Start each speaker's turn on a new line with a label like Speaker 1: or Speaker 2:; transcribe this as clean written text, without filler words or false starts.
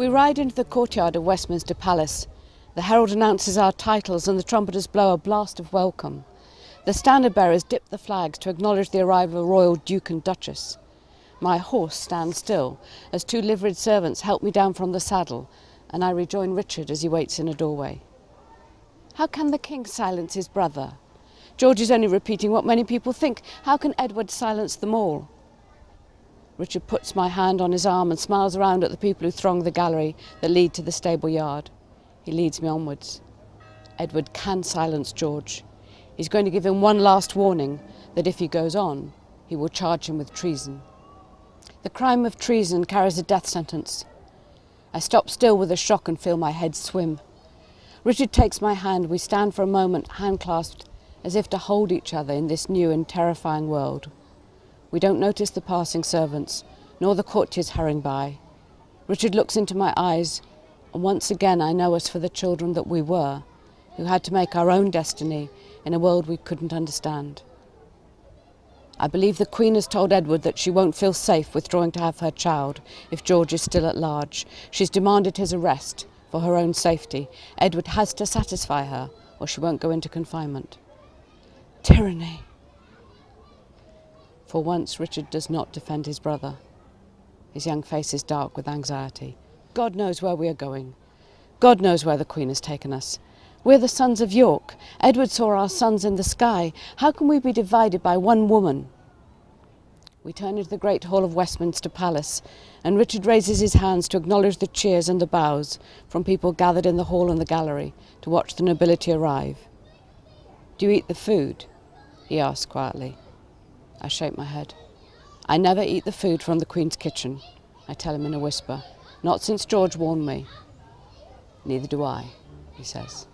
Speaker 1: We ride into the courtyard of Westminster Palace. The herald announces our titles and the trumpeters blow a blast of welcome. The standard bearers dip the flags to acknowledge the arrival of the Royal Duke and Duchess. My horse stands still as two liveried servants help me down from the saddle, and I rejoin Richard as he waits in a doorway. How can the king silence his brother? George is only repeating what many people think. How can Edward silence them all? Richard puts my hand on his arm and smiles around at the people who throng the gallery that lead to the stable yard. He leads me onwards. Edward can silence George. He's going to give him one last warning that if he goes on, he will charge him with treason. The crime of treason carries a death sentence. I stop still with a shock and feel my head swim. Richard takes my hand. We stand for a moment, hand-clasped, as if to hold each other in this new and terrifying world. We don't notice the passing servants, nor the courtiers hurrying by. Richard looks into my eyes, and once again I know us for the children that we were, who had to make our own destiny in a world we couldn't understand. I believe the Queen has told Edward that she won't feel safe withdrawing to have her child if George is still at large. She's demanded his arrest for her own safety. Edward has to satisfy her, or she won't go into confinement. Tyranny. For once, Richard does not defend his brother. His young face is dark with anxiety. God knows where we are going. God knows where the Queen has taken us. We're the sons of York. Edward saw our sons in the sky. How can we be divided by one woman? We turn into the great hall of Westminster Palace, and Richard raises his hands to acknowledge the cheers and the bows from people gathered in the hall and the gallery to watch the nobility arrive. Do you eat the food? He asks quietly. I shake my head. I never eat the food from the Queen's kitchen, I tell him in a whisper. Not since George warned me. Neither do I, he says.